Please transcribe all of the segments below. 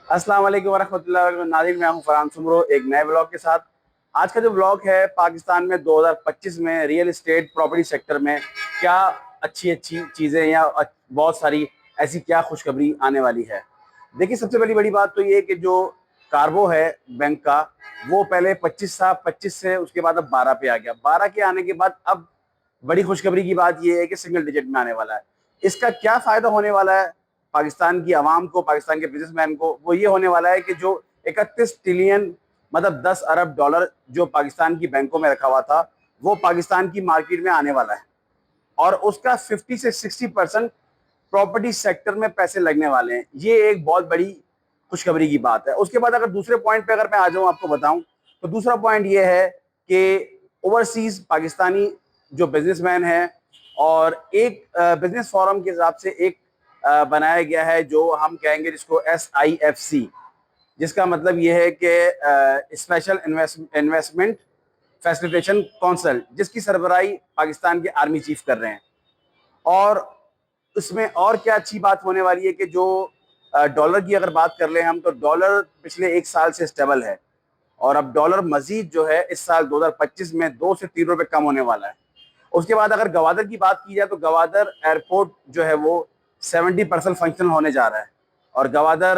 अस्सलाम वालेकुम वरहमतुल्लाहि वबरकातुहू। नाज़रीन, मैं हूं फरहान सुमरो एक नए ब्लॉग के साथ। आज का जो ब्लॉग है, पाकिस्तान में 2025 में रियल एस्टेट प्रॉपर्टी सेक्टर में क्या अच्छी अच्छी चीज़ें या बहुत सारी ऐसी क्या खुशखबरी आने वाली है। देखिए, सबसे पहली बड़ी बात तो ये कि जो कार्बो है बैंक का, वो पहले 25 से उसके बाद अब 12 पे आ गया। 12 के आने के बाद अब बड़ी खुशखबरी की बात यह है कि सिंगल डिजिट में आने वाला है। इसका क्या फ़ायदा होने वाला है पाकिस्तान की आवाम को, पाकिस्तान के बिजनेसमैन को? वो ये होने वाला है कि जो 31 ट्रिलियन मतलब 10 अरब डॉलर जो पाकिस्तान की बैंकों में रखा हुआ था, वो पाकिस्तान की मार्केट में आने वाला है और उसका 50 से 60% प्रॉपर्टी सेक्टर में पैसे लगने वाले हैं। ये एक बहुत बड़ी खुशखबरी की बात है। उसके बाद अगर दूसरे पॉइंट पे अगर मैं आ जाऊं आपको बताऊं, तो दूसरा पॉइंट ये है कि ओवरसीज पाकिस्तानी जो बिजनेसमैन हैं, और एक बिजनेस फोरम के हिसाब से एक बनाया गया है जो हम कहेंगे जिसको SIFC, जिसका मतलब ये है कि स्पेशल इन्वेस्टमेंट फैसिलिटेशन काउंसिल, जिसकी सरबराही पाकिस्तान के आर्मी चीफ कर रहे हैं। और उसमें और क्या अच्छी बात होने वाली है कि जो डॉलर की अगर बात कर लें हम, तो डॉलर पिछले एक साल से स्टेबल है और अब डॉलर मजीद जो है इस साल 2025 में 2 से 3 रुपए कम होने वाला है। उसके बाद अगर गवादर की बात की जाए तो गवादर एयरपोर्ट जो है वो 70% फंक्शनल होने जा रहा है। और गवादर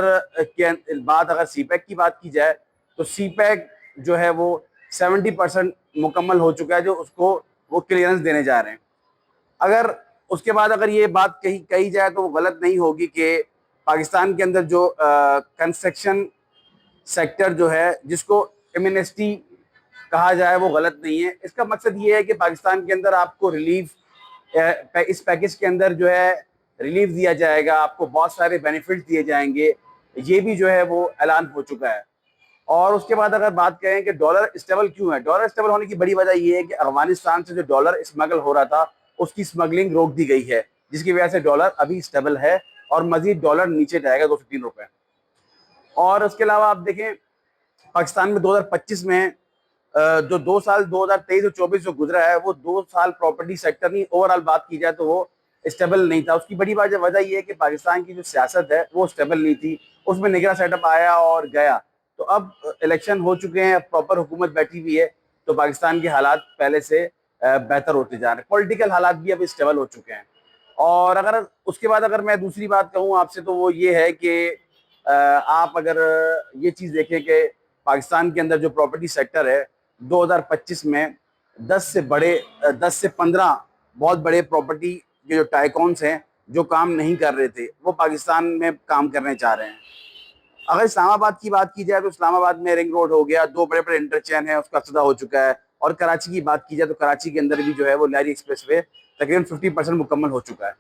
के बाद अगर सीपैक की बात की जाए तो सीपैक जो है वो 70% मुकम्मल हो चुका है, जो उसको वो क्लियरेंस देने जा रहे हैं। अगर उसके बाद अगर ये बात कही जाए तो वो गलत नहीं होगी कि पाकिस्तान के अंदर जो कंस्ट्रक्शन सेक्टर जो है, जिसको एमनेस्टी कहा जाए, वो गलत नहीं है। इसका मकसद ये है कि पाकिस्तान के अंदर आपको रिलीफ, इस पैकेज के अंदर जो है रिलीफ दिया जाएगा, आपको बहुत सारे बेनिफिट दिए जाएंगे। ये भी जो है वो ऐलान हो चुका है। और उसके बाद अगर बात करें कि डॉलर स्टेबल क्यों है, डॉलर स्टेबल होने की बड़ी वजह यह है कि अफगानिस्तान से जो डॉलर स्मगल हो रहा था, उसकी स्मगलिंग रोक दी गई है, जिसकी वजह से डॉलर अभी स्टेबल है और मजीद डॉलर नीचे जाएगा 2 से 3 रुपए। और उसके अलावा आप देखें, पाकिस्तान में 2025 में जो 2 साल 2023 और 24 जो गुजरा है, वो 2 साल प्रॉपर्टी सेक्टर नहीं, ओवरऑल बात की जाए तो वो स्टेबल नहीं था। उसकी बड़ी वजह ये है कि पाकिस्तान की जो सियासत है वो स्टेबल नहीं थी, उसमें निगरान सेटअप आया और गया। तो अब इलेक्शन हो चुके हैं, अब प्रॉपर हुकूमत बैठी हुई है, तो पाकिस्तान के हालात पहले से बेहतर होते जा रहे हैं। पॉलिटिकल हालात भी अब स्टेबल हो चुके हैं। और अगर उसके बाद अगर मैं दूसरी बात कहूँ आपसे, तो वो ये है कि आप अगर ये चीज़ देखें कि पाकिस्तान के अंदर जो प्रॉपर्टी सेक्टर है, 2025 में 10 से 15 बहुत बड़े प्रॉपर्टी के जो टाइकॉन्स हैं, जो काम नहीं कर रहे थे, वो पाकिस्तान में काम करने चाह रहे हैं। अगर इस्लामाबाद की बात की जाए तो इस्लामाबाद में रिंग रोड हो गया, 2 बड़े बड़े इंटरचेंज है, उसका अफ्ताह हो चुका है। और कराची की बात की जाए तो कराची के अंदर भी जो है वो लहरी एक्सप्रेस वे तकरीबन 50% मुकम्मल हो चुका है।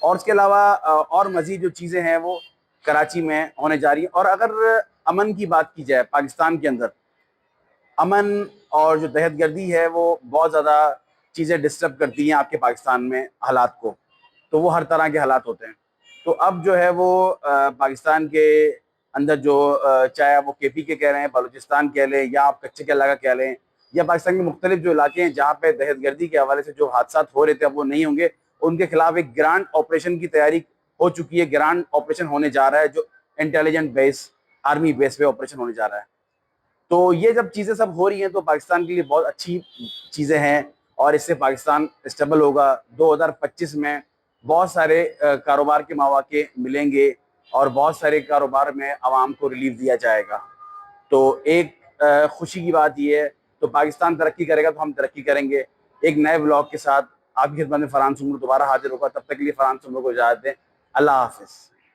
और उसके अलावा और मजीद जो चीज़ें हैं वो कराची में होने जा रही है। और अगर अमन की बात की जाए, पाकिस्तान के अंदर अमन और जो दहशतगर्दी है वो बहुत ज़्यादा चीज़ें डिस्टर्ब करती हैं आपके पाकिस्तान में हालात को। तो वो हर तरह के हालात होते हैं। तो अब जो है वो पाकिस्तान के अंदर जो चाहे वो KP के कह रहे हैं, बलूचिस्तान कह लें, या आप कच्चे के इलाका कह लें, या पाकिस्तान के मुख्तलिफ जो इलाके हैं जहाँ पे दहशतगर्दी के हवाले से जो हादसा हो रहे थे, अब वो नहीं होंगे। उनके खिलाफ एक ग्रांड ऑपरेशन की तैयारी हो चुकी है। ग्रांड ऑपरेशन होने जा रहा है, जो इंटेलिजेंट बेस, आर्मी बेस पे ऑपरेशन होने जा रहा है। तो ये जब चीज़ें सब हो रही हैं तो पाकिस्तान के लिए बहुत अच्छी चीज़ें हैं और इससे पाकिस्तान स्टेबल होगा। 2025 में बहुत सारे कारोबार के मौके मिलेंगे और बहुत सारे कारोबार में आवाम को रिलीफ दिया जाएगा। तो एक खुशी की बात ये है। तो पाकिस्तान तरक्की करेगा तो हम तरक्की करेंगे। एक नए ब्लॉग के साथ आपकी खिदमत में फरहान सुमरो दोबारा हाजिर होगा। तब तक के लिए फरहान सुमरो को इजाज़त दें। अल्लाह हाफिज़।